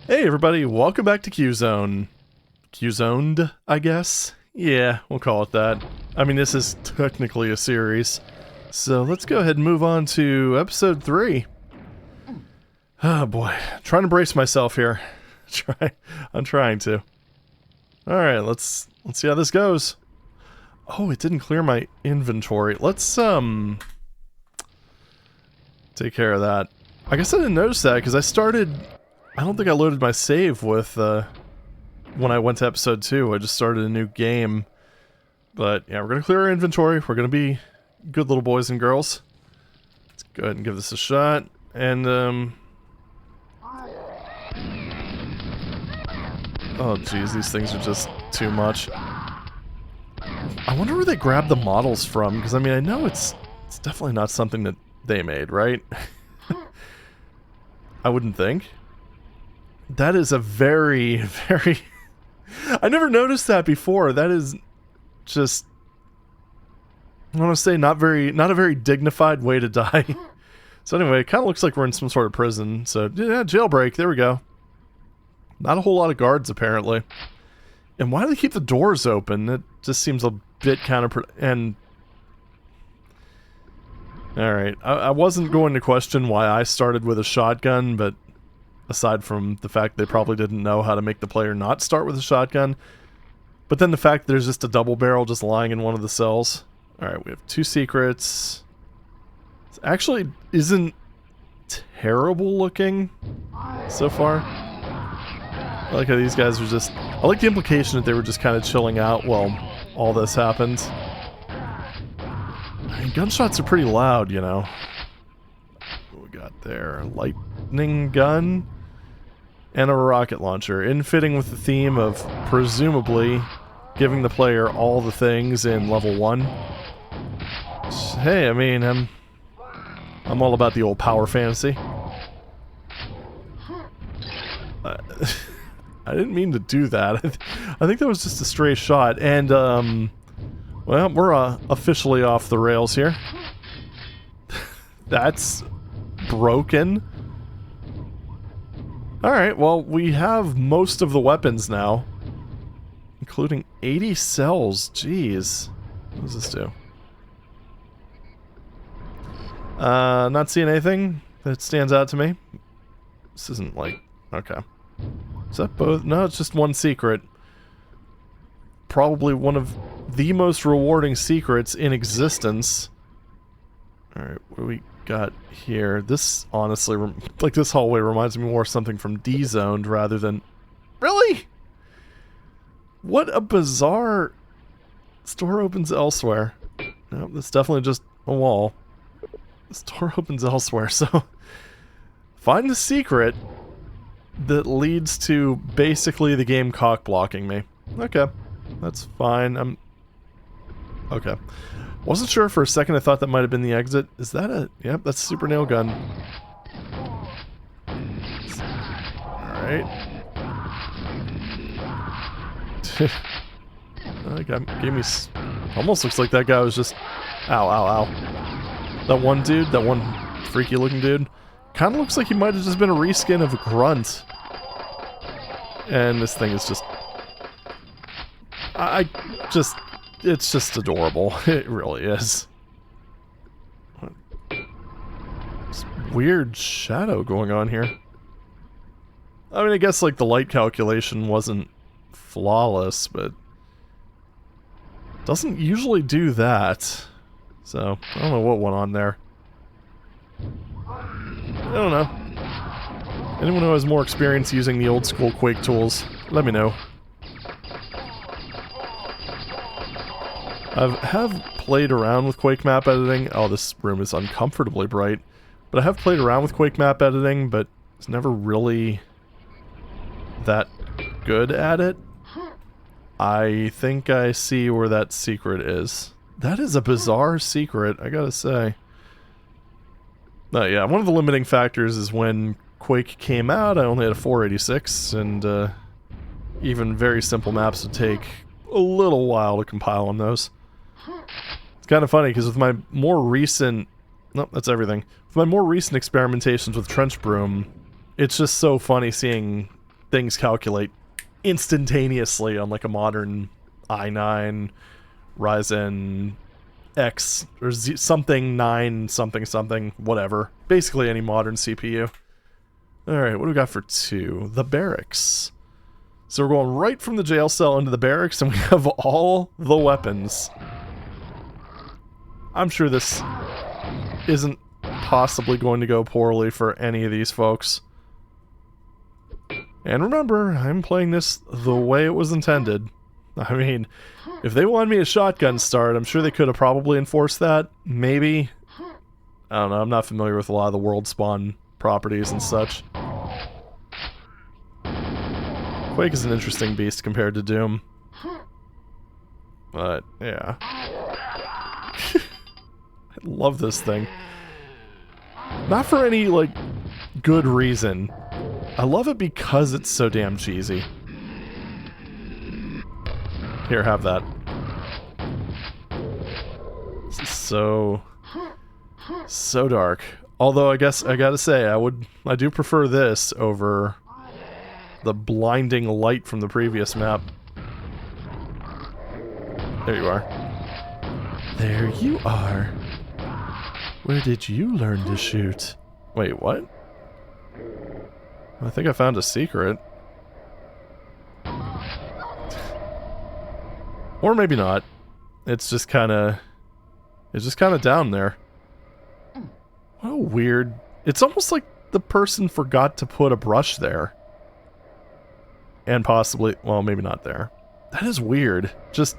Hey everybody, welcome back to Q-Zone. Q-Zoned, I guess? Yeah, we'll call it that. I mean, this is technically a series. So let's go ahead and move on to episode 3. Oh boy, trying to brace myself here. I'm trying to. Alright, let's see how this goes. Oh, it didn't clear my inventory. Let's, take care of that. I guess I didn't notice that, because I don't think I loaded my save with, when I went to episode 2. I just started a new game. But, yeah, we're gonna clear our inventory. We're gonna be good little boys and girls. Let's go ahead and give this a shot. And, oh, geez, these things are just too much. I wonder where they grabbed the models from, because, I mean, I know it's definitely not something that they made, right? I wouldn't think. That is a very, very... I never noticed that before. That is just... I want to say not a very dignified way to die. So anyway, it kind of looks like we're in some sort of prison. So, yeah, jailbreak. There we go. Not a whole lot of guards, apparently. And why do they keep the doors open? It just seems a bit counterproductive. And... Alright, I wasn't going to question why I started with a shotgun, but... aside from the fact they probably didn't know how to make the player not start with a shotgun. But then the fact there's just a double barrel just lying in one of the cells. Alright, we have 2 secrets. It actually isn't terrible looking so far. I like how these guys are just... I like the implication that they were just kind of chilling out while all this happened. I mean, gunshots are pretty loud, you know. What we got there? Lightning gun? And a rocket launcher, in fitting with the theme of, presumably, giving the player all the things in level 1. Hey, I mean, I'm all about the old power fantasy. I didn't mean to do that. I think that was just a stray shot, and, well, we're officially off the rails here. That's broken. Alright, well, we have most of the weapons now. Including 80 cells. Jeez. What does this do? Not seeing anything that stands out to me. This isn't like... okay. Is that both? No, it's just one secret. Probably one of the most rewarding secrets in existence. Alright, what do we got here? This, honestly, like, this hallway reminds me more of something from D-Zoned rather than... Really? What a bizarre... Store opens elsewhere. No, that's definitely just a wall. The store opens elsewhere, so... Find the secret that leads to basically the game cock-blocking me. Okay. That's fine. Okay. Wasn't sure for a second. I thought that might have been the exit. Is that a... Yep, that's a super nail gun. Alright. Gave me... Almost looks like that guy was just... Ow, ow, ow. That one dude, that one freaky looking dude, kind of looks like he might have just been a reskin of a grunt. And this thing is just... It's just adorable. It really is. This weird shadow going on here. I mean, I guess, like, the light calculation wasn't flawless, but... doesn't usually do that. So, I don't know what went on there. I don't know. Anyone who has more experience using the old school Quake tools, let me know. I have played around with Quake map editing. Oh, this room is uncomfortably bright. But I have played around with Quake map editing, but it's never really that good at it. I think I see where that secret is. That is a bizarre secret, I gotta say. Yeah, one of the limiting factors is when Quake came out, I only had a 486, and even very simple maps would take a little while to compile on those. It's kind of funny, because with my more recent... Nope, that's everything. With my more recent experimentations with Trench Broom, it's just so funny seeing things calculate instantaneously on like a modern i9 Ryzen X or something 9 something something, whatever. Basically any modern CPU. Alright, what do we got for 2? The Barracks. So we're going right from the jail cell into the barracks, and we have all the weapons. I'm sure this isn't possibly going to go poorly for any of these folks. And remember, I'm playing this the way it was intended. I mean, if they wanted me a shotgun start, I'm sure they could have probably enforced that. Maybe. I don't know, I'm not familiar with a lot of the world spawn properties and such. Quake is an interesting beast compared to Doom. But, yeah. I love this thing. Not for any, like, good reason. I love it because it's so damn cheesy. Here, have that. This is so dark. Although, I guess I gotta say, I do prefer this over the blinding light from the previous map. There you are. There you are. Where did you learn to shoot? Wait, what? I think I found a secret. Or maybe not. It's just kinda down there. What a weird... It's almost like the person forgot to put a brush there. And possibly... Well, maybe not there. That is weird. Just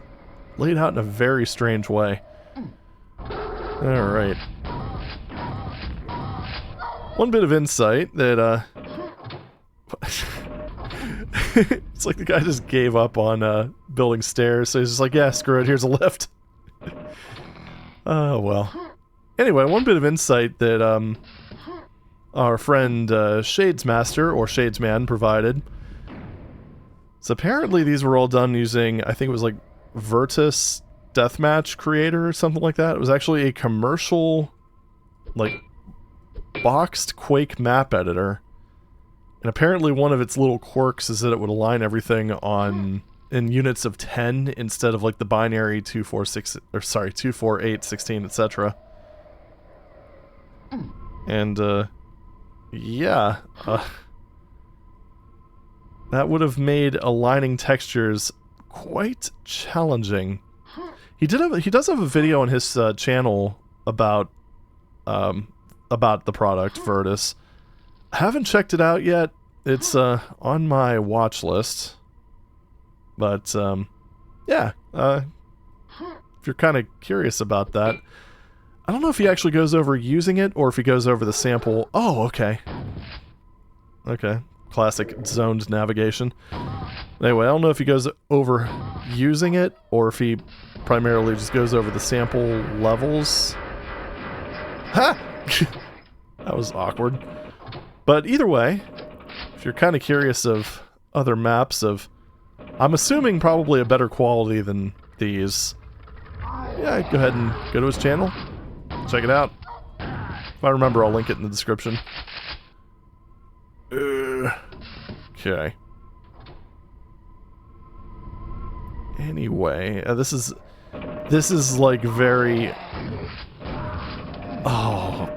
laid out in a very strange way. Alright. One bit of insight that, it's like the guy just gave up on, building stairs, so he's just like, yeah, screw it, here's a lift. Oh, well. Anyway, one bit of insight that, our friend, Shadesmaster, or Shadesman, provided. So apparently these were all done using, I think it was like Virtus Deathmatch Creator or something like that. It was actually a commercial, like, boxed Quake map editor. And apparently one of its little quirks is that it would align everything in units of 10 instead of like the binary 2, 4, 6, or sorry, 2, 4, 8, 16, etc. And, yeah, that would have made aligning textures quite challenging. He does have a video on his channel about the product Virtus. I haven't checked it out yet. It's on my watch list. But yeah, if you're kind of curious about that, I don't know if he actually goes over using it or if he goes over the sample. Oh, okay. Okay. Classic zoned navigation. Anyway, I don't know if he goes over using it or if he primarily just goes over the sample levels. Ha! That was awkward. But either way, if you're kind of curious of other maps of, I'm assuming probably a better quality than these, yeah, go ahead and go to his channel. Check it out. If I remember, I'll link it in the description. Okay. Anyway, this is like very... Oh.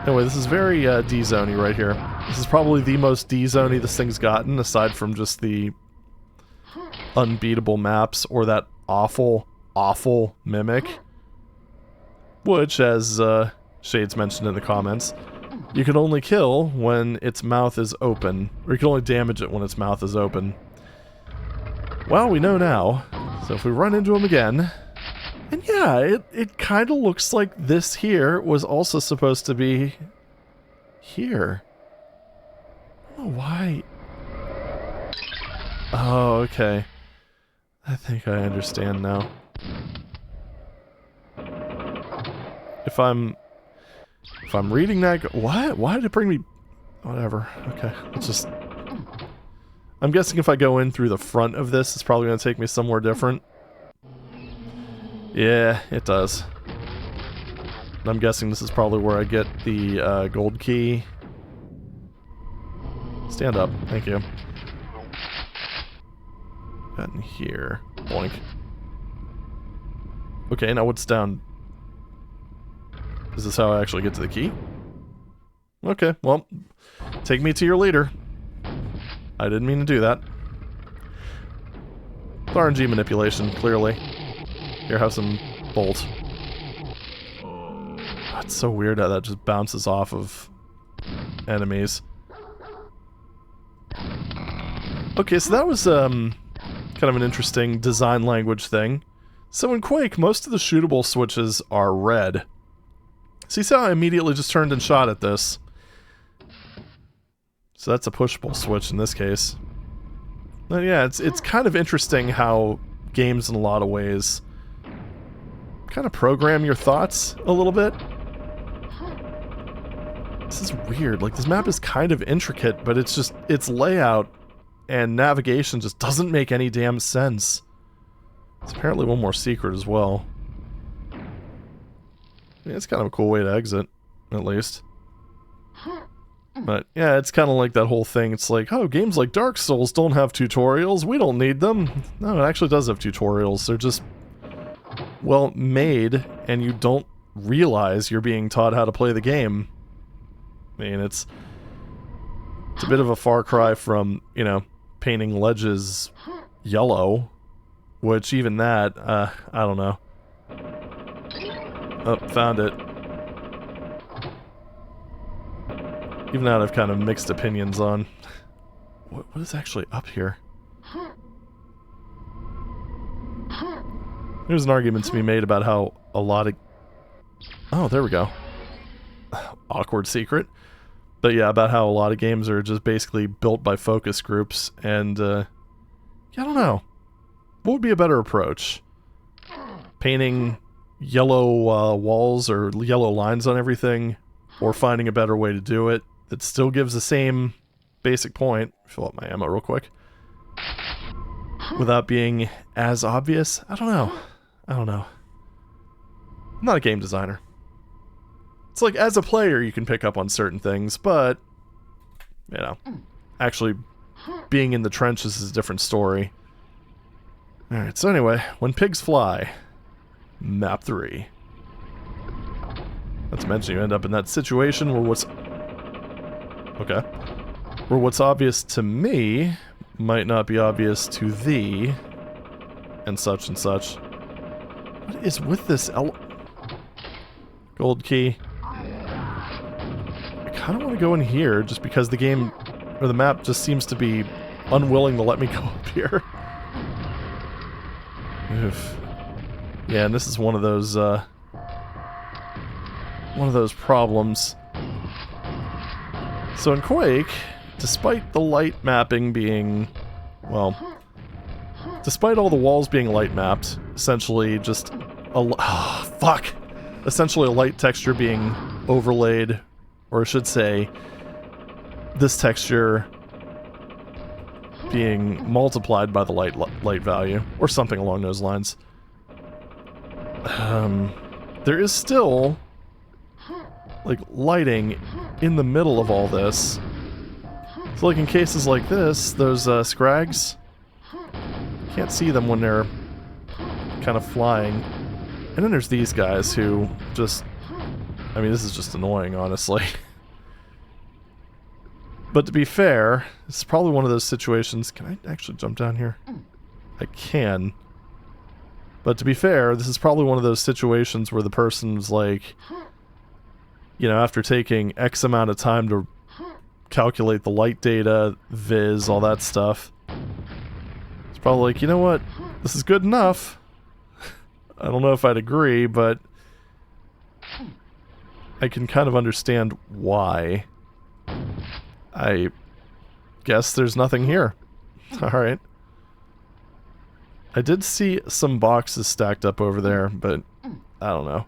Anyway, this is very D-zoney right here. This is probably the most D-zoney this thing's gotten, aside from just the unbeatable maps or that awful, awful mimic. Which, as Shades mentioned in the comments, you can only kill when its mouth is open. Or you can only damage it when its mouth is open. Well, we know now. So if we run into him again... And yeah, it kind of looks like this here was also supposed to be here. I don't know why. Oh, okay. I think I understand now. If I'm reading that... What? Why did it bring me... Whatever. Okay, let's just... I'm guessing if I go in through the front of this, it's probably going to take me somewhere different. Yeah, it does. I'm guessing this is probably where I get the gold key. Stand up. Thank you. Got in here. Boink. Okay, now what's down? Is this how I actually get to the key? Okay, well, take me to your leader. I didn't mean to do that. It's RNG manipulation, clearly. Here, have some bolt. Oh, it's so weird how that just bounces off of enemies. Okay, so that was kind of an interesting design language thing. So in Quake, most of the shootable switches are red. See how I immediately just turned and shot at this? So that's a pushable switch in this case. But yeah, it's kind of interesting how games in a lot of ways kind of program your thoughts a little bit. This is weird. Like, this map is kind of intricate, but it's just, its layout and navigation just doesn't make any damn sense. There's apparently one more secret as well. Yeah, it's kind of a cool way to exit, at least. But yeah, it's kind of like that whole thing. It's like, oh, games like Dark Souls don't have tutorials. We don't need them. No, it actually does have tutorials. They're just, well, made, and you don't realize you're being taught how to play the game. I mean, it's a bit of a far cry from, you know, painting ledges yellow, which even that, I don't know. Oh, found it. Even that I've kind of mixed opinions on. What is actually up here? There's an argument to be made about how a lot of... Oh, there we go. Awkward secret. But yeah, about how a lot of games are just basically built by focus groups, and yeah, I don't know. What would be a better approach? Painting yellow walls or yellow lines on everything, or finding a better way to do it that still gives the same basic point. Fill up my ammo real quick. Without being as obvious? I don't know. I'm not a game designer. It's like, as a player, you can pick up on certain things, but, you know, actually being in the trenches is a different story. Alright, so anyway, when pigs fly, map 3. Not to mention you end up in that situation where what's... Okay. Where what's obvious to me might not be obvious to thee, and such and such. What is with this gold key? I kind of want to go in here just because the game, or the map, just seems to be unwilling to let me go up here. Oof. Yeah, and this is one of those problems. So in Quake, despite the light mapping being, well, despite all the walls being light mapped, essentially just essentially a light texture being overlaid, or I should say, this texture being multiplied by the light value, or something along those lines. There is still, like, lighting in the middle of all this. So, like, in cases like this, those scrags, can't see them when they're kind of flying. And then there's these guys who just, I mean, this is just annoying, honestly. But to be fair, it's probably one of those situations... Can I actually jump down here? I can. But to be fair, this is probably one of those situations where the person's like, you know, after taking X amount of time to calculate the light data, viz, all that stuff, it's probably like, you know what, this is good enough. I don't know if I'd agree, but I can kind of understand why. I guess there's nothing here. Alright. I did see some boxes stacked up over there, but I don't know.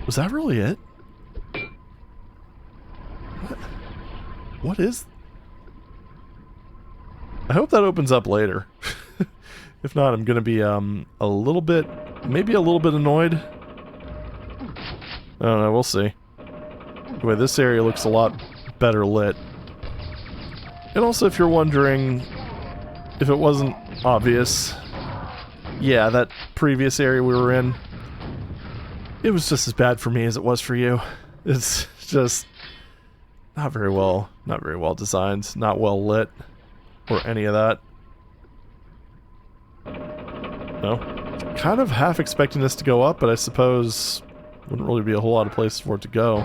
Was that really it? What is... I hope that opens up later. If not, I'm gonna be a little bit, maybe a little bit annoyed. I don't know, we'll see. Anyway, this area looks a lot better lit. And also, if you're wondering if it wasn't obvious, yeah, that previous area we were in, it was just as bad for me as it was for you. It's just not very well designed, not well lit, or any of that. No. Kind of half expecting this to go up, but I suppose wouldn't really be a whole lot of places for it to go.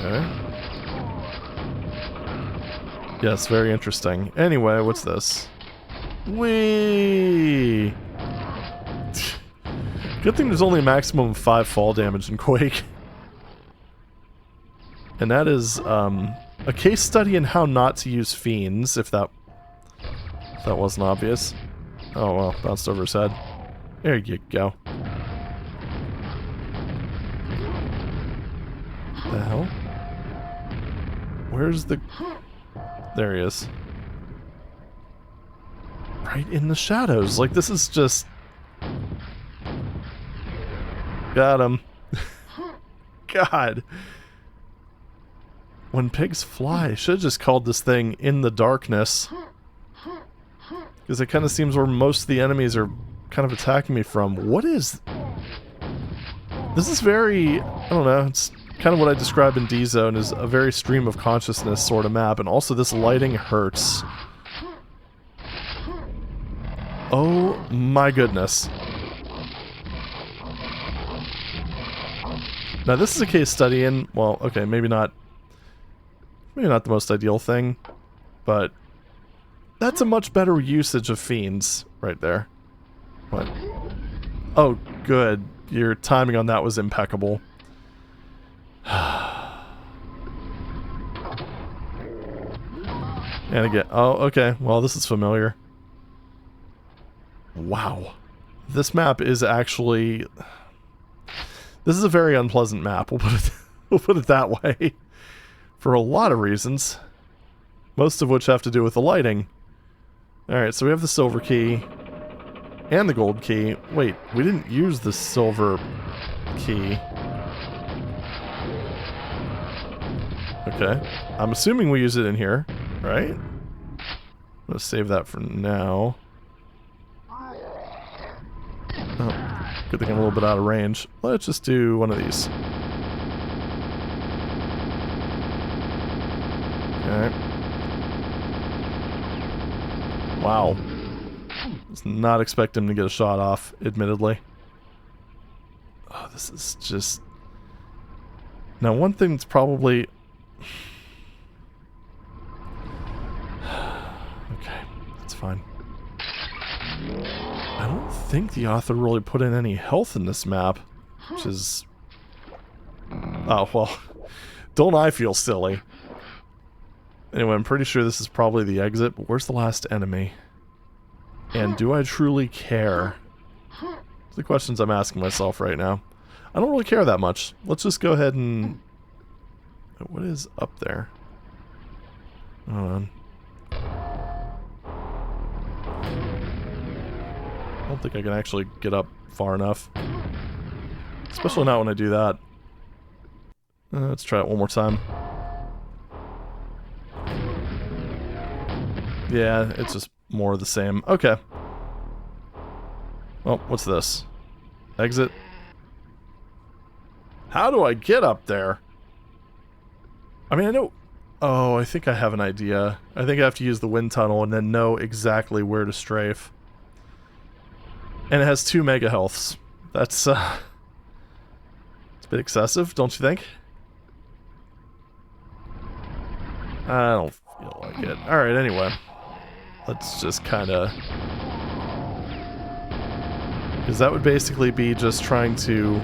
Okay. Yes, very interesting. Anyway, what's this? Whee! Good thing there's only a maximum of 5 fall damage in Quake. And that is a case study in how not to use fiends, if that wasn't obvious. Oh well, bounced over his head. There you go. The hell? Where's the... There he is. Right in the shadows. Like, this is just... Got him. God. When pigs fly, should have just called this thing In the Darkness. Because it kind of seems where most of the enemies are kind of attacking me from. What is... This is very... I don't know, it's kind of what I described in D-Zone as a very stream of consciousness sort of map. And also this lighting hurts. Oh my goodness. Now this is a case study in... Well, okay, maybe not the most ideal thing, but that's a much better usage of fiends right there. What? Oh, good. Your timing on that was impeccable. And again, oh, okay. Well, this is familiar. Wow. This map is actually... This is a very unpleasant map, we'll put it that way. For a lot of reasons. Most of which have to do with the lighting. Alright, so we have the silver key. And the gold key. Wait, we didn't use the silver key. Okay. I'm assuming we use it in here, right? I'm gonna save that for now. Oh, good thing I'm a little bit out of range. Let's just do one of these. Okay. Wow. Does not expect him to get a shot off, admittedly. Oh, this is just... Now, one thing that's probably... Okay, that's fine. I don't think the author really put in any health in this map, which is... Oh, well, don't I feel silly. Anyway, I'm pretty sure this is probably the exit, but where's the last enemy? And do I truly care? Those are the questions I'm asking myself right now. I don't really care that much. Let's just go ahead and... What is up there? Hold on. I don't think I can actually get up far enough. Especially not when I do that. Let's try it one more time. Yeah, it's just more of the same. Okay. Well, what's this? Exit. How do I get up there? I mean, I know... Oh, I think I have an idea. I think I have to use the wind tunnel and then know exactly where to strafe. And it has 2 mega healths. That's, it's a bit excessive, don't you think? I don't feel like it. Alright, anyway. Let's just kinda... Because that would basically be just trying to...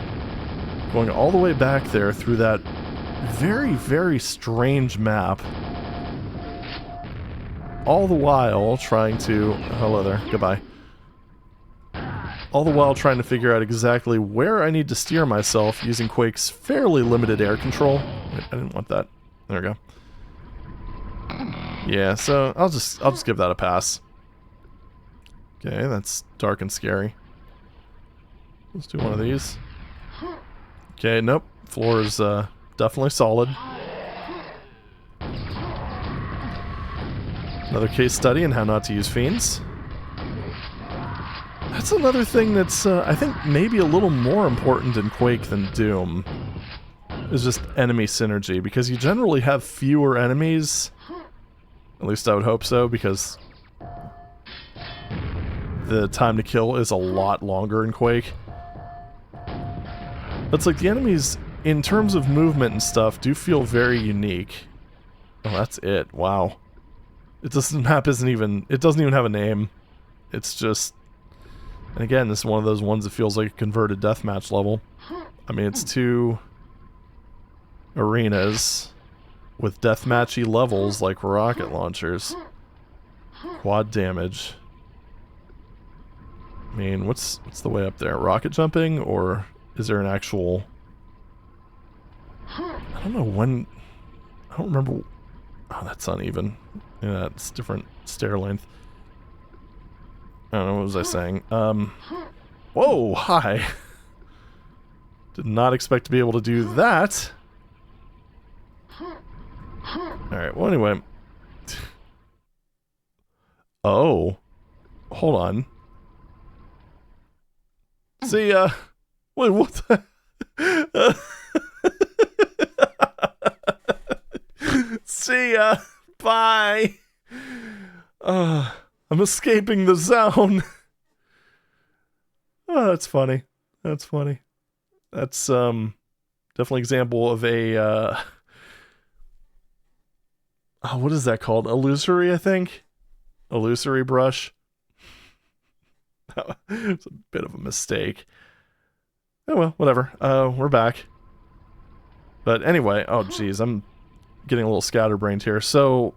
Going all the way back there through that very, very strange map. All the while trying to... Hello there, goodbye. All the while trying to figure out exactly where I need to steer myself using Quake's fairly limited air control. Wait, I didn't want that. There we go. Yeah, so I'll just give that a pass. Okay, that's dark and scary. Let's do one of these. Okay, nope. Floor is definitely solid. Another case study in how not to use fiends. That's another thing that's, I think, maybe a little more important in Quake than Doom. Is just enemy synergy, because you generally have fewer enemies. At least I would hope so, because the time to kill is a lot longer in Quake. It's like the enemies, in terms of movement and stuff, do feel very unique. Oh, that's it. Wow. This map isn't even... It doesn't even have a name. It's just... And again, this is one of those ones that feels like a converted deathmatch level. I mean, it's 2 arenas with deathmatchy levels like rocket launchers. Quad damage. I mean, what's the way up there? Rocket jumping, or is there an actual... I don't know when... I don't remember... Oh, that's uneven. Yeah, it's different stair length. I don't know, what was I saying? Whoa, hi! Did not expect to be able to do that. Alright, well anyway. Oh. Hold on. See, wait, what the... See ya! Bye! I'm escaping the zone! Oh, that's funny. That's funny. That's, definitely an example of a, oh, what is that called? Illusory, I think? Illusory brush. It's a bit of a mistake. Oh well, whatever. We're back. But anyway, oh geez, I'm getting a little scatterbrained here. So,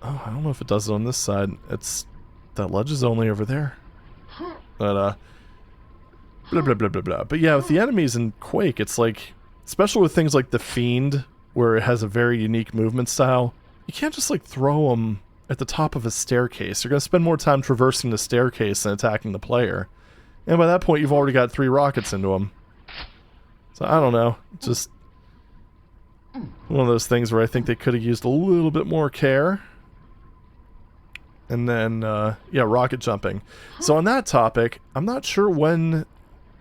oh, I don't know if it does it on this side. It's, that ledge is only over there. But, blah, blah, blah, blah, blah. But yeah, with the enemies in Quake, it's like, especially with things like the Fiend, where it has a very unique movement style, you can't just, like, throw them at the top of a staircase. You're going to spend more time traversing the staircase than attacking the player. And by that point, you've already got 3 rockets into them. So, I don't know. Just one of those things where I think they could have used a little bit more care. And then, yeah, rocket jumping. So on that topic, I'm not sure when,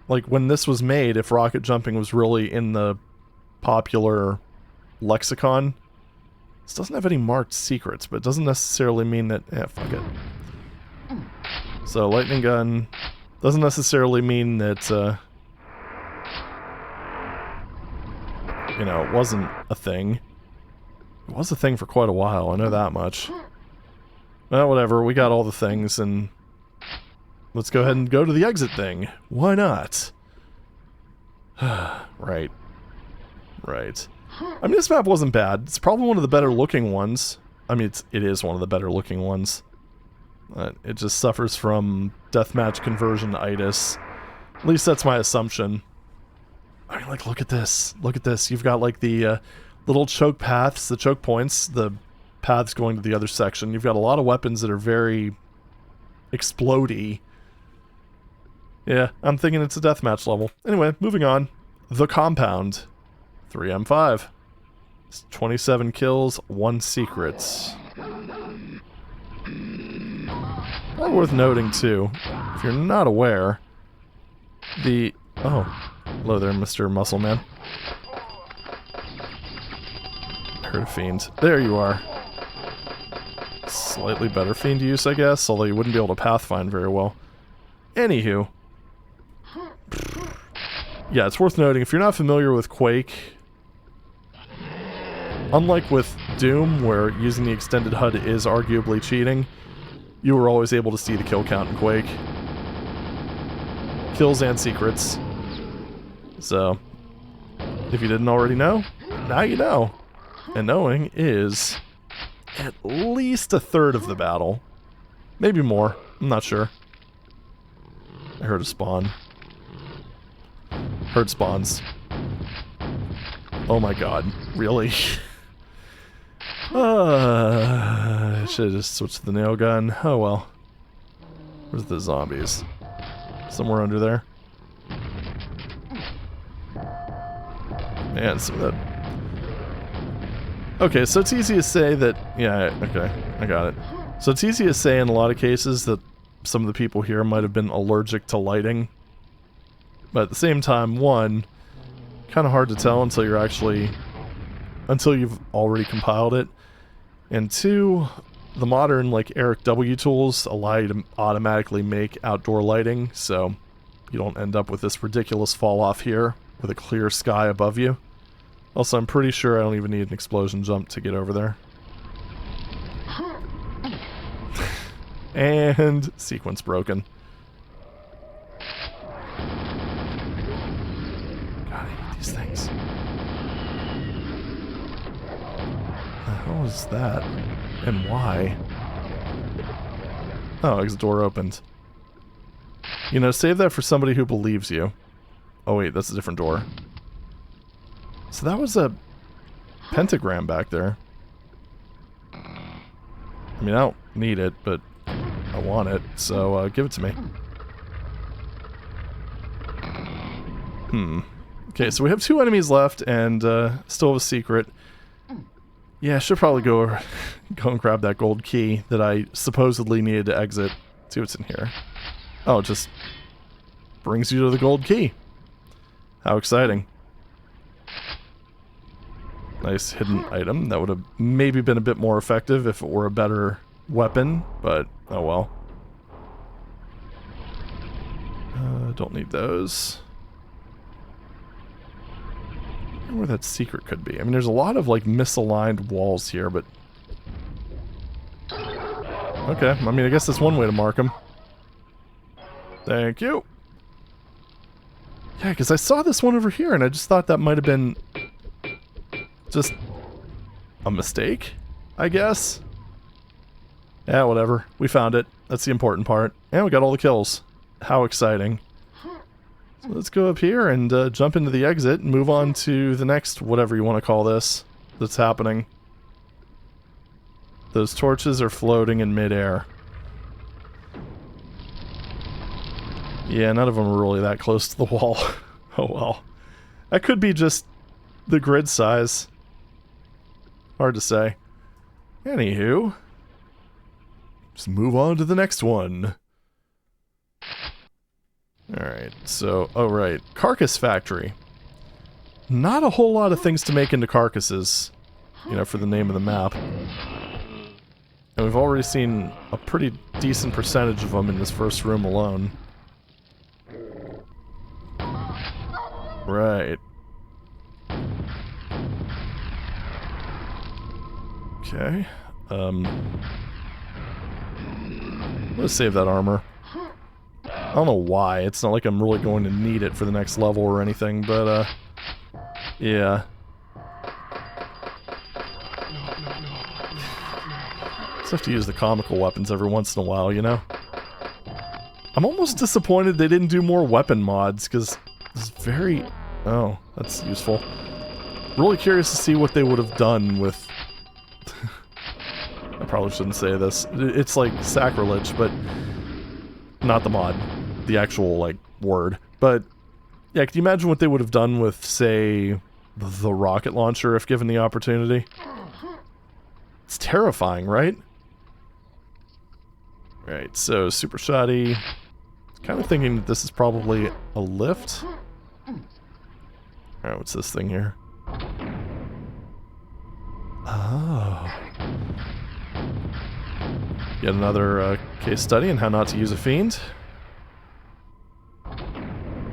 like, when this was made, if rocket jumping was really in the popular lexicon. This doesn't have any marked secrets, but it doesn't necessarily mean that... Yeah, fuck it. So, lightning gun doesn't necessarily mean that, you know, it wasn't a thing. It was a thing for quite a while, I know that much. Well, whatever, we got all the things, and let's go ahead and go to the exit thing. Why not? Right. Right. I mean, this map wasn't bad. It's probably one of the better looking ones. I mean, it is one of the better looking ones. It just suffers from deathmatch conversion-itis. At least that's my assumption. I mean, like, look at this. Look at this. You've got, like, the little choke paths, the choke points, the paths going to the other section. You've got a lot of weapons that are very explodey. Yeah, I'm thinking it's a deathmatch level. Anyway, moving on. The Compound. 3M5. It's 27 kills, 1 secrets. Well, worth noting, too, if you're not aware, the... Oh, hello there, Mr. Muscle Man. I heard a fiend. There you are. Slightly better fiend use, I guess, although you wouldn't be able to pathfind very well. Anywho. Yeah, it's worth noting, if you're not familiar with Quake, unlike with Doom, where using the extended HUD is arguably cheating, you were always able to see the kill count in Quake. Kills and secrets. So, if you didn't already know, now you know. And knowing is at least a third of the battle. Maybe more. I'm not sure. I heard a spawn. Heard spawns. Oh my god. Really? I should have just switched to the nail gun. Oh well. Where's the zombies? Somewhere under there. And so that... Okay, so it's easy to say that... Yeah, okay, I got it. So it's easy to say in a lot of cases that some of the people here might have been allergic to lighting. But at the same time, one, kind of hard to tell until you're actually... until you've already compiled it. And two, the modern, like, Eric W tools allow you to automatically make outdoor lighting, so you don't end up with this ridiculous fall-off here with a clear sky above you. Also, I'm pretty sure I don't even need an explosion jump to get over there. And sequence broken. God, I hate these things. The hell is that? And why? Oh, exit door opened. You know, save that for somebody who believes you. Oh wait, that's a different door. So that was a pentagram back there. I mean, I don't need it, but I want it, so give it to me. Okay, so we have 2 enemies left, and still have a secret. Yeah, I should probably go and grab that gold key that I supposedly needed to exit. See what's in here. Oh, it just brings you to the gold key. How exciting. Nice hidden item. That would have maybe been a bit more effective if it were a better weapon, but oh well. Don't need those. I wonder where that secret could be. I mean, there's a lot of, like, misaligned walls here, but... Okay, I mean, I guess that's one way to mark them. Thank you. Yeah, because I saw this one over here, and I just thought that might have been... just... a mistake, I guess? Yeah, whatever. We found it. That's the important part. And we got all the kills. How exciting. So let's go up here and jump into the exit and move on to the next, whatever you want to call this, that's happening. Those torches are floating in midair. Yeah, none of them are really that close to the wall. Oh well. That could be just the grid size. Hard to say. Anywho. Just move on to the next one. Alright, so, oh right, Carcass Factory. Not a whole lot of things to make into carcasses, you know, for the name of the map. And we've already seen a pretty decent percentage of them in this first room alone. Right. Okay, let's save that armor. I don't know why. It's not like I'm really going to need it for the next level or anything, but, yeah. Just have to use the comical weapons every once in a while, you know? I'm almost disappointed they didn't do more weapon mods, because it's very... Oh, that's useful. Really curious to see what they would have done with... I probably shouldn't say this. It's like sacrilege, but... Not the mod. The actual, like, word. But, yeah, can you imagine what they would have done with, say, the rocket launcher if given the opportunity? It's terrifying, right? Right, so, super shoddy. Kind of thinking that this is probably a lift. Alright, what's this thing here? Oh. Yet another case study in how not to use a fiend.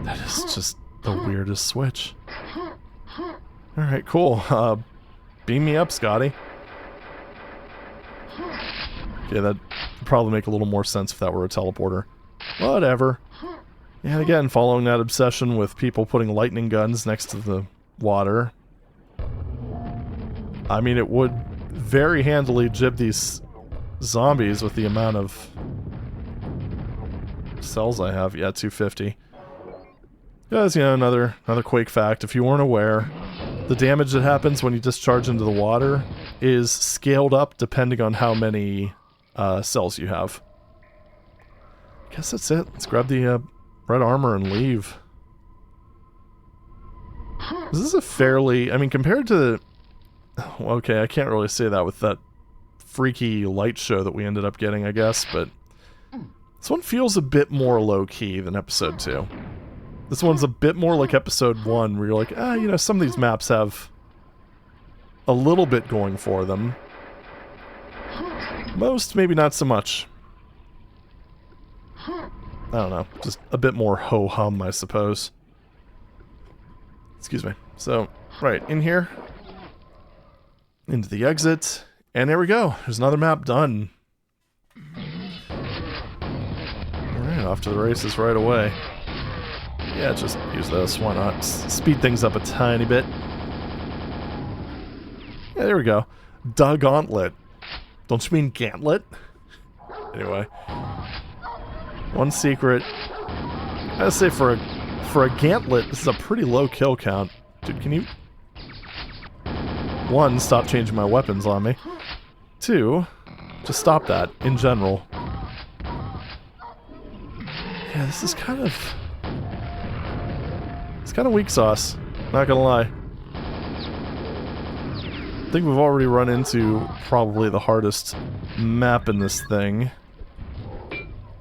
That is just the weirdest switch. Alright, cool. Beam me up, Scotty. Okay, that'd probably make a little more sense if that were a teleporter. Whatever. And again, following that obsession with people putting lightning guns next to the water. I mean, it would very handily jib these zombies with the amount of cells I have. Yeah, 250. Guys, you know, another Quake fact. If you weren't aware, the damage that happens when you discharge into the water is scaled up depending on how many cells you have. Guess that's it. Let's grab the red armor and leave. This is a fairly... I mean, compared to... Okay, I can't really say that with that freaky light show that we ended up getting, I guess, but... This one feels a bit more low-key than Episode 2. This one's a bit more like Episode 1, where you're like, you know, some of these maps have a little bit going for them. Most, maybe not so much. I don't know, just a bit more ho-hum, I suppose. Excuse me. So, right, in here. Into the exit. And there we go. There's another map done. Alright, off to the races right away. Yeah, just use this. Why not? Speed things up a tiny bit. Yeah, there we go. The Gauntlet. Don't you mean Gauntlet? Anyway. One secret. I gotta say, for a Gauntlet, this is a pretty low kill count. Dude, can you... One, stop changing my weapons on me. Two, just stop that, in general. Yeah, this is kind of... It's kind of weak sauce, not gonna lie. I think we've already run into probably the hardest map in this thing.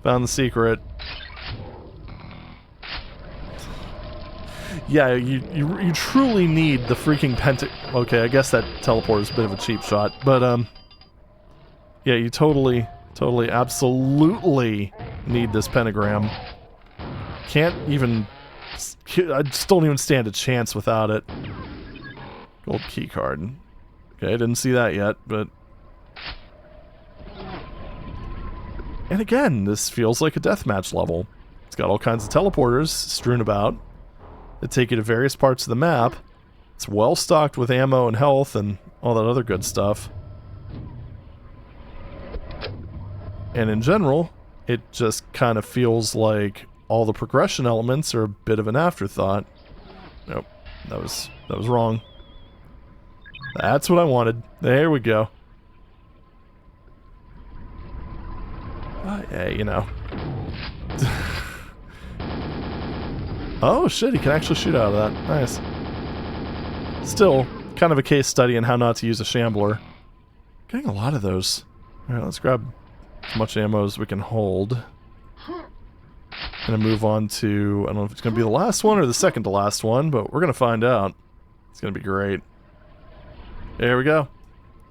Found the secret. Yeah, you truly need the freaking Okay, I guess that teleport is a bit of a cheap shot, but yeah, you totally, absolutely need this pentagram. Can't even... I just don't even stand a chance without it. Gold key card. Okay, didn't see that yet, but... And again, this feels like a deathmatch level. It's got all kinds of teleporters strewn about that take you to various parts of the map. It's well stocked with ammo and health and all that other good stuff. And in general, it just kind of feels like all the progression elements are a bit of an afterthought. Nope, that was wrong. That's what I wanted. There we go. Yeah, you know. Oh shit, he can actually shoot out of that. Nice. Still, kind of a case study in how not to use a shambler. Getting a lot of those. Alright, let's grab as much ammo as we can hold. Gonna move on to... I don't know if it's gonna be the last one or the second to last one, but we're gonna find out. It's gonna be great. There we go.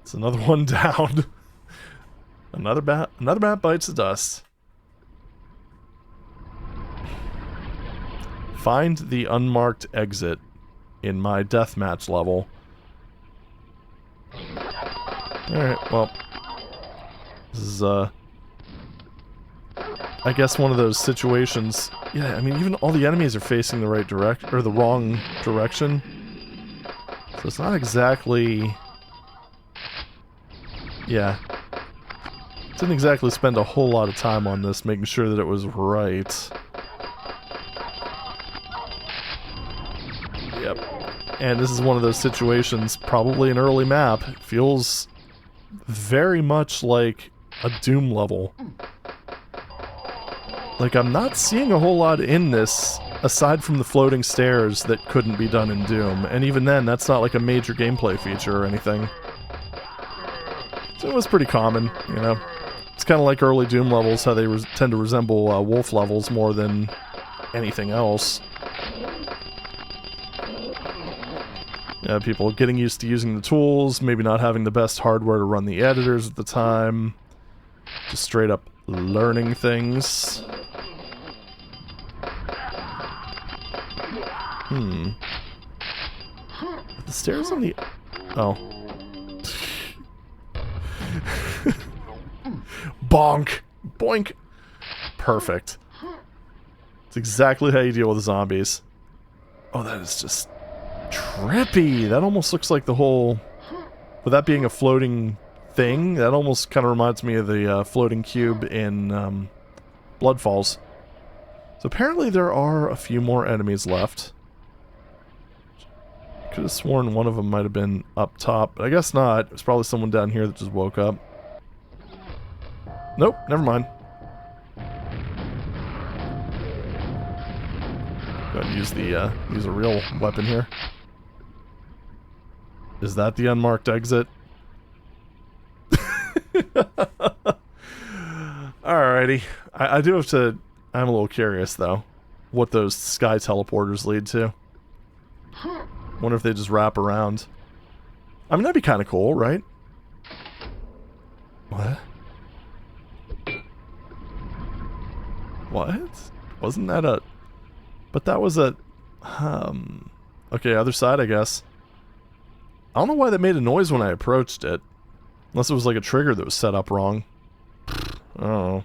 It's another one down. Another map bites the dust. Find the unmarked exit in my deathmatch level. Alright, well. This is, I guess one of those situations... Yeah, I mean, even all the enemies are facing the right direction, or the wrong direction. So it's not exactly... Yeah. Didn't exactly spend a whole lot of time on this, making sure that it was right. Yep. And this is one of those situations, probably an early map. It feels very much like a Doom level. Like, I'm not seeing a whole lot in this, aside from the floating stairs that couldn't be done in Doom. And even then, that's not like a major gameplay feature or anything. So it was pretty common, you know. It's kind of like early Doom levels, how they tend to resemble Wolf levels more than anything else. Yeah, people getting used to using the tools, maybe not having the best hardware to run the editors at the time. Just straight up learning things. The stairs on the... Oh. Bonk! Boink! Perfect. It's exactly how you deal with zombies. Oh, that is just trippy. That almost looks like the whole... With that being a floating thing, that almost kind of reminds me of the floating cube in Bloodfalls. So apparently there are a few more enemies left. Could have sworn one of them might have been up top, but I guess not. It's probably someone down here that just woke up. Nope, never mind. Go ahead and use the use a real weapon here. Is that the unmarked exit? Alrighty. I do have to... I'm a little curious, though, what those sky teleporters lead to. Wonder if they just wrap around. I mean, that'd be kind of cool, right? What? What? Wasn't that a... But that was a... Okay, other side, I guess. I don't know why that made a noise when I approached it. Unless it was like a trigger that was set up wrong. I don't know.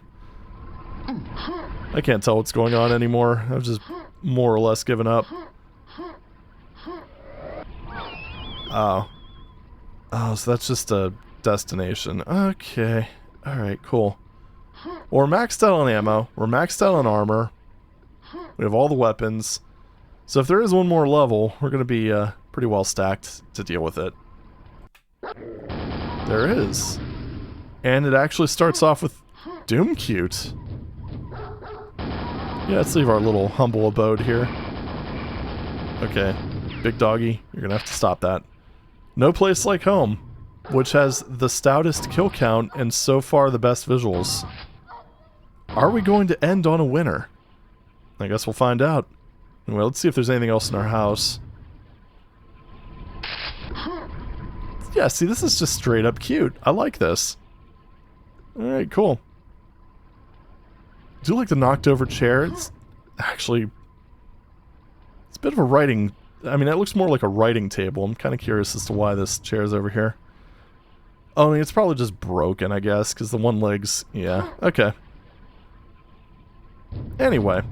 I can't tell what's going on anymore. I've just more or less given up. Oh. Oh, so that's just a destination. Okay. Alright, cool. Well, we're maxed out on ammo. We're maxed out on armor. We have all the weapons. So if there is one more level, we're going to be pretty well stacked to deal with it. There is. And it actually starts off with Doom Cute. Yeah, let's leave our little humble abode here. Okay, big doggy, you're going to have to stop that. No Place Like Home, which has the stoutest kill count and so far the best visuals. Are we going to end on a winner? I guess we'll find out. Anyway, let's see if there's anything else in our house. Yeah, see, this is just straight up cute. I like this. Alright, cool. I do like the knocked over chair. It's actually... It's a bit of a writing... I mean, it looks more like a writing table. I'm kind of curious as to why this chair is over here. Oh, I mean, it's probably just broken, I guess, because the one leg's... Yeah, okay. Anyway.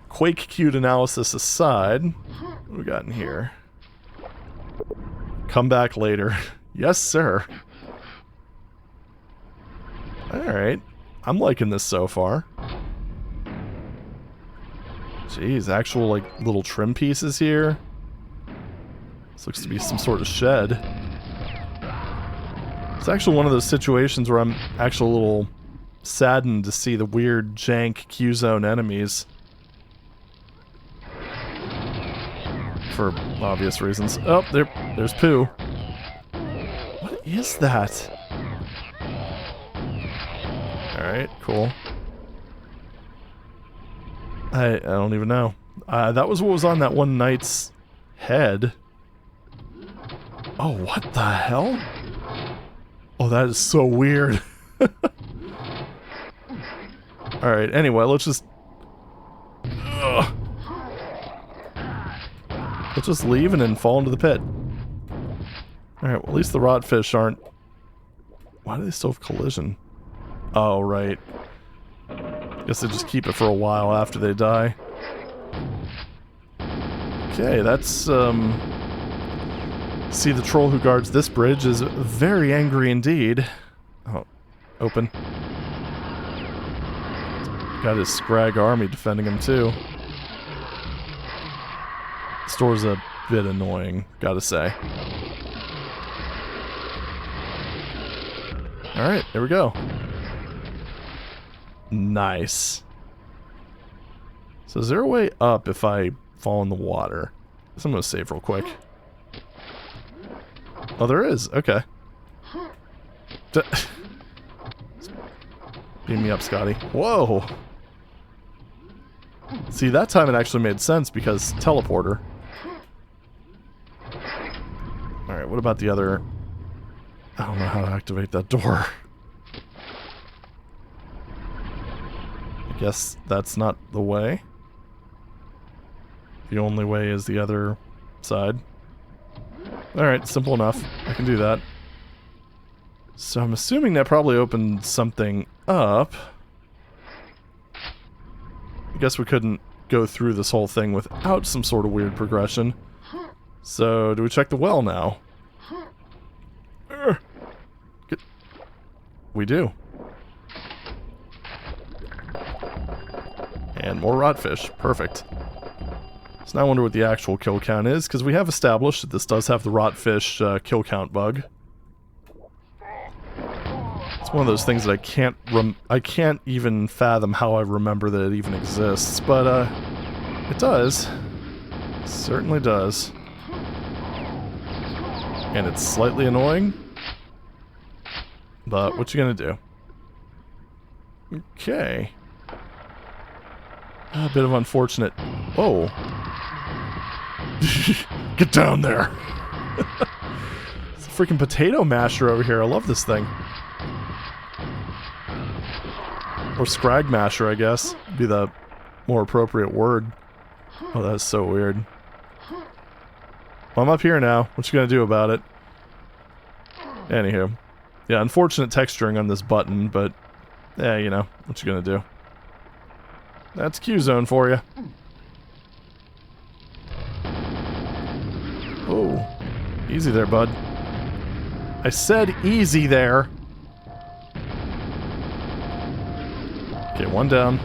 Quake cute analysis aside, what do we got in here? Come back later. Yes, sir. Alright. I'm liking this so far. Jeez, actual, like, little trim pieces here. This looks to be some sort of shed. It's actually one of those situations where I'm actually a little saddened to see the weird, jank Q-zone enemies. For obvious reasons. Oh, there's poo. What is that? Alright, cool. I don't even know. That was what was on that one knight's head. Oh, what the hell? Oh, that is so weird. Alright, anyway, let's just... Ugh. Let's just leave and then fall into the pit. Alright, well, at least the rotfish aren't... Why do they still have collision? Oh, right. Guess they just keep it for a while after they die. Okay, that's, See, the troll who guards this bridge is very angry indeed. Oh, open. Got his scrag army defending him, too. This door's a bit annoying, gotta say. Alright, there we go. Nice. So is there a way up if I fall in the water? So I'm gonna save real quick. Oh, there is. Okay. Beam me up, Scotty. Whoa! See, that time it actually made sense because teleporter. Alright, what about the other... I don't know how to activate that door. I guess that's not the way. The only way is the other side. Alright, simple enough. I can do that. So I'm assuming that probably opened something up. I guess we couldn't go through this whole thing without some sort of weird progression. So, do we check the well now? We do. And more rotfish. Perfect. So now I wonder what the actual kill count is, because we have established that this does have the rotfish kill count bug. It's one of those things that I can't even fathom how I remember that it even exists, but it does. It certainly does. And it's slightly annoying. But what you gonna do? Okay. A bit of unfortunate... Whoa. Get down there. It's a freaking potato masher over here. I love this thing. Or scrag masher, I guess. Would be the more appropriate word. Oh, that's so weird. Well, I'm up here now. What you gonna do about it? Anywho. Yeah, unfortunate texturing on this button, but... yeah, you know. What you gonna do? That's Q-zone for you. Oh. Easy there, bud. I said easy there. Okay, 1 down.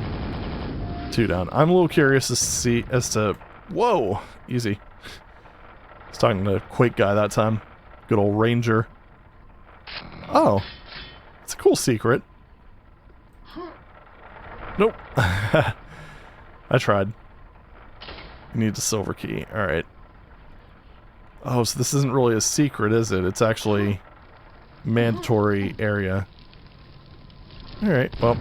2 down. I'm a little curious to see as to... Whoa! Easy. I was talking to Quake guy that time. Good old Ranger. Oh. It's a cool secret. Nope. I tried. You need the silver key. Alright. Oh, so this isn't really a secret, is it? It's actually mandatory area. Alright, well...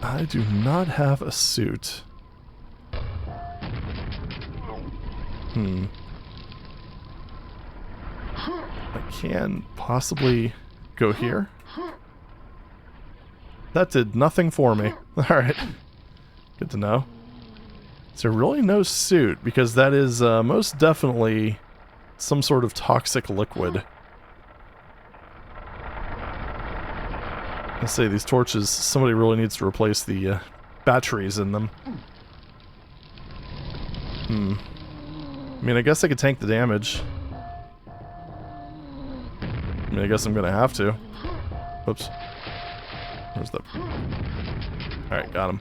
I do not have a suit. I can possibly go here. That did nothing for me. Alright. Good to know. Is there really no suit? Because that is most definitely some sort of toxic liquid. I say these torches, somebody really needs to replace the batteries in them. I mean, I guess I could tank the damage. I mean, I guess I'm gonna have to. Oops. Where's the... Alright, got him.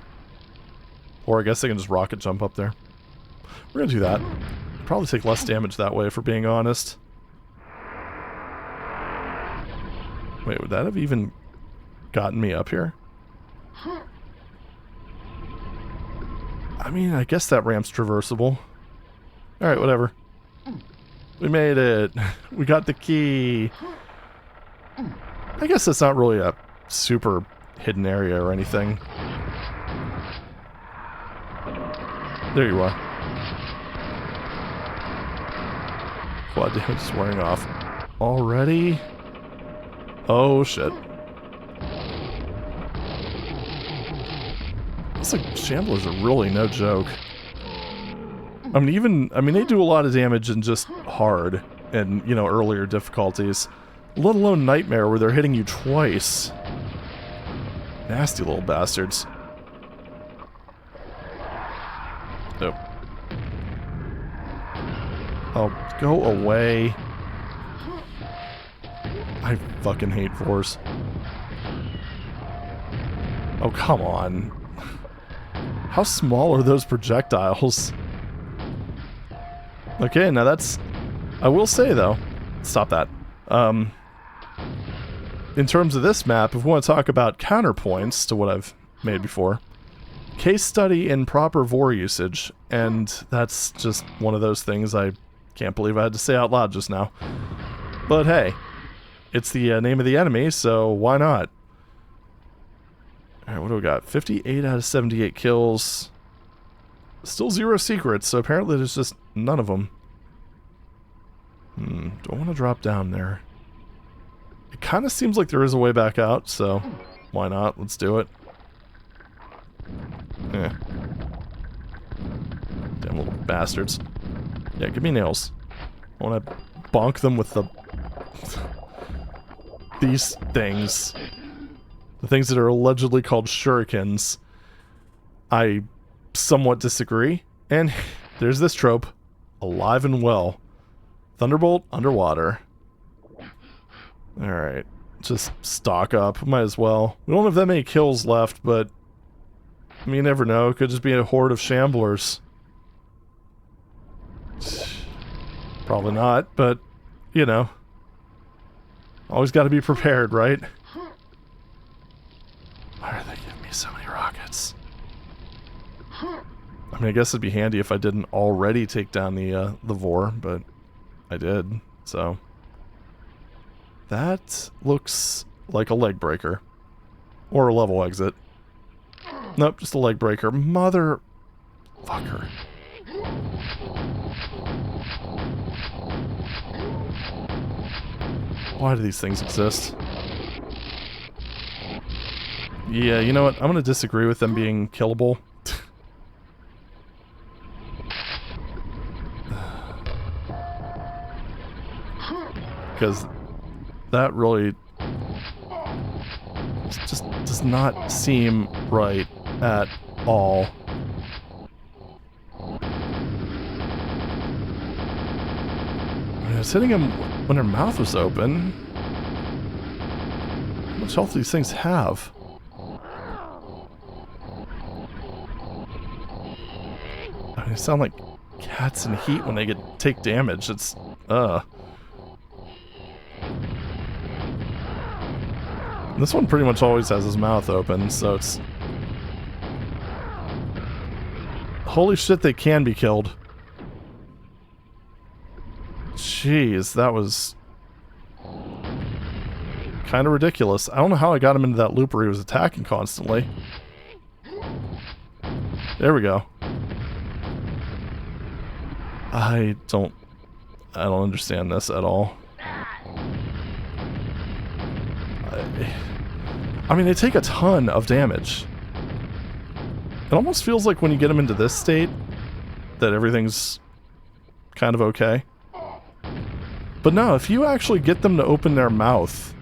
Or I guess I can just rocket jump up there. We're gonna do that. Probably take less damage that way, if we're being honest. Wait, would that have even gotten me up here? I mean, I guess that ramp's traversable. Alright, whatever. We made it. We got the key. I guess that's not really a super hidden area or anything. There you are. Quad damage is wearing off. Already? Oh shit. Looks like Shamblers are really no joke. I mean, they do a lot of damage in just hard and, you know, earlier difficulties. Let alone Nightmare, where they're hitting you twice. Nasty little bastards. Nope. Oh, go away. I fucking hate Force. Oh, come on. How small are those projectiles? Okay, now that's... I will say, though... Stop that. In terms of this map, if we want to talk about counterpoints to what I've made before, case study in proper vor usage, and that's just one of those things I can't believe I had to say out loud just now. But hey, it's the name of the enemy, so why not? Alright, what do we got? 58 out of 78 kills. Still 0 secrets, so apparently there's just none of them. Do I want to drop down there? It kind of seems like there is a way back out, so why not? Let's do it. Yeah. Damn little bastards. Yeah, give me nails. I want to bonk them with the... these things. The things that are allegedly called shurikens. I somewhat disagree. And there's this trope. Alive and well. Thunderbolt underwater. Alright. Just stock up. Might as well. We don't have that many kills left, but... I mean, you never know. It could just be a horde of shamblers. Probably not, but... You know. Always gotta be prepared, right? Why are they giving me so many rockets? I mean, I guess it'd be handy if I didn't already take down the Vor, but... I did, so. That looks like a leg breaker. Or a level exit. Nope, just a leg breaker. Mother... fucker. Why do these things exist? Yeah, you know what? I'm gonna disagree with them being killable. Because that really just does not seem right at all. I was hitting them when their mouth was open. How much health do these things have? I mean, they sound like cats in heat when they take damage. It's, This one pretty much always has his mouth open, so it's... Holy shit, they can be killed. Jeez, that was... kind of ridiculous. I don't know how I got him into that loop where he was attacking constantly. There we go. I don't understand this at all. I mean, they take a ton of damage. It almost feels like when you get them into this state that everything's kind of okay. But no, if you actually get them to open their mouth,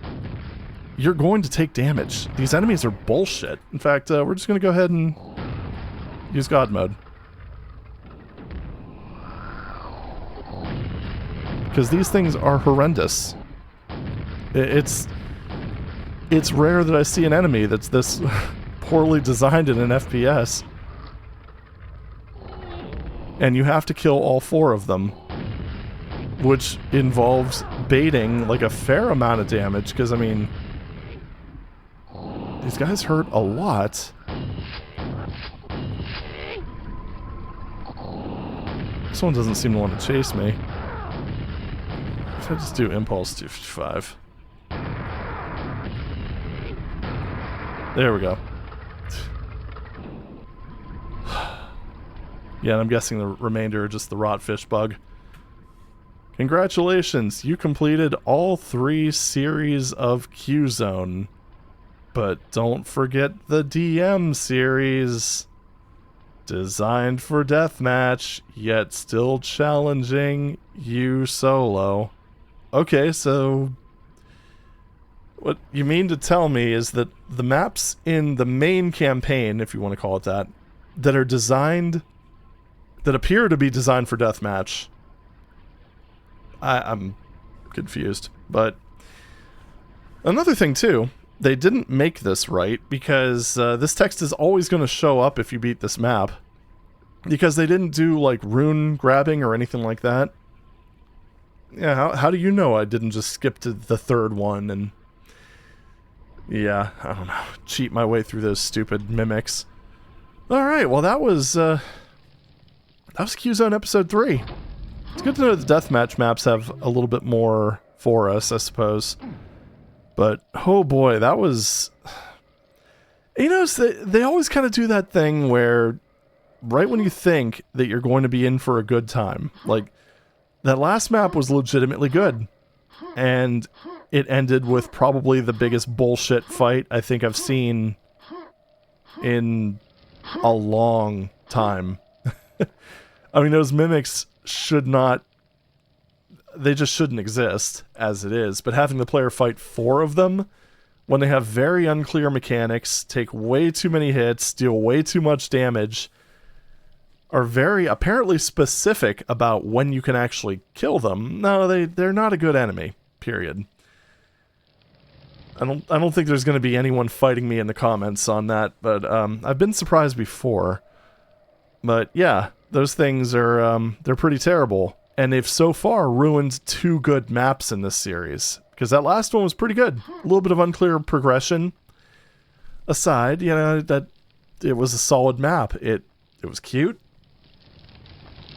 you're going to take damage. These enemies are bullshit. In fact, we're just going to go ahead and use God mode. Because these things are horrendous. It's rare that I see an enemy that's this poorly designed in an FPS. And you have to kill all 4 of them. Which involves baiting like a fair amount of damage, because I mean... these guys hurt a lot. This one doesn't seem to want to chase me. If I just do Impulse 255. There we go. Yeah, and I'm guessing the remainder are just the rotfish bug. Congratulations, you completed all 3 series of Q-Zone. But don't forget the DM series. Designed for deathmatch, yet still challenging you solo. Okay, so... what you mean to tell me is that the maps in the main campaign, if you want to call it that, that are designed... that appear to be designed for deathmatch... I'm confused. But another thing, too, they didn't make this right, because this text is always going to show up if you beat this map. Because they didn't do, like, rune grabbing or anything like that. Yeah, how do you know I didn't just skip to the 3rd one and... yeah, I don't know. Cheat my way through those stupid mimics. Alright, well that was Q-Zone Episode 3. It's good to know the deathmatch maps have a little bit more for us, I suppose. But, oh boy, that was... you know, they always kind of do that thing where... right when you think that you're going to be in for a good time. Like, that last map was legitimately good. And it ended with probably the biggest bullshit fight I think I've seen in a long time. I mean, those mimics should not... they just shouldn't exist as it is. But having the player fight 4 of them, when they have very unclear mechanics, take way too many hits, deal way too much damage, are very apparently specific about when you can actually kill them. No, they're not a good enemy, period. I don't think there's going to be anyone fighting me in the comments on that, but I've been surprised before. But yeah, those things are they're pretty terrible, and they've so far ruined 2 good maps in this series, because that last one was pretty good. A little bit of unclear progression aside, you know, that it was a solid map. It was cute.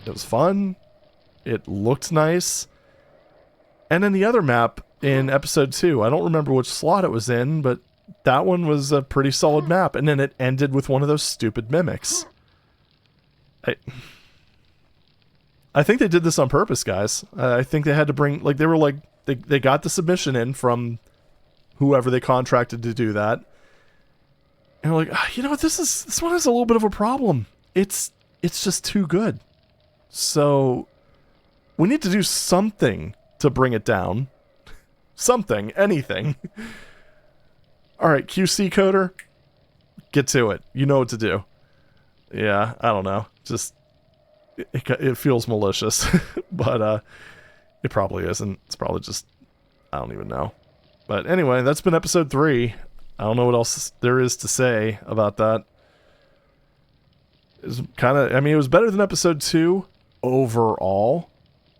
It was fun. It looked nice. And then the other map in episode 2, I don't remember which slot it was in, but that one was a pretty solid map. And then it ended with one of those stupid mimics. I think they did this on purpose, guys. I think they had to bring, like, they were like, they got the submission in from whoever they contracted to do that. And they're like, you know what, this one has a little bit of a problem. It's just too good. So we need to do something to bring it down. Something, anything. All right, QC coder, get to it. You know what to do. Yeah, I don't know. Just it feels malicious, but it probably isn't. It's probably just, I don't even know. But anyway, that's been episode 3. I don't know what else there is to say about that. It was kind of, I mean, it was better than episode 2 overall,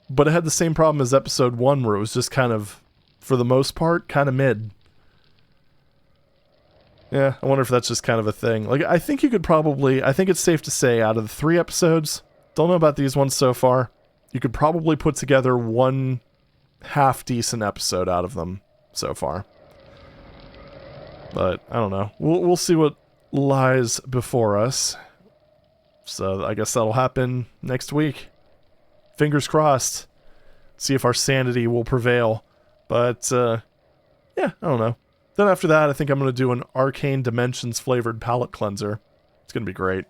but it had the same problem as episode 1 where it was just kind of, for the most part, kind of mid. Yeah, I wonder if that's just kind of a thing. Like, I think you could probably, I think it's safe to say out of the 3 episodes, don't know about these ones so far, you could probably put together one half-decent episode out of them so far. But, I don't know. We'll see what lies before us. So, I guess that'll happen next week. Fingers crossed. See if our sanity will prevail. But, yeah, I don't know. Then after that, I think I'm going to do an Arcane Dimensions flavored palette cleanser. It's going to be great.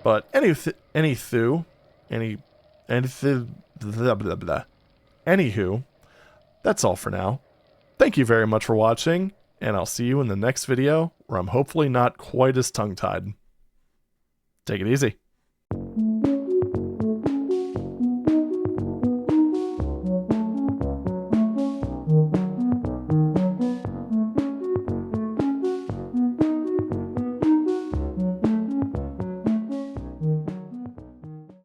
But anywho, that's all for now. Thank you very much for watching, and I'll see you in the next video, where I'm hopefully not quite as tongue-tied. Take it easy.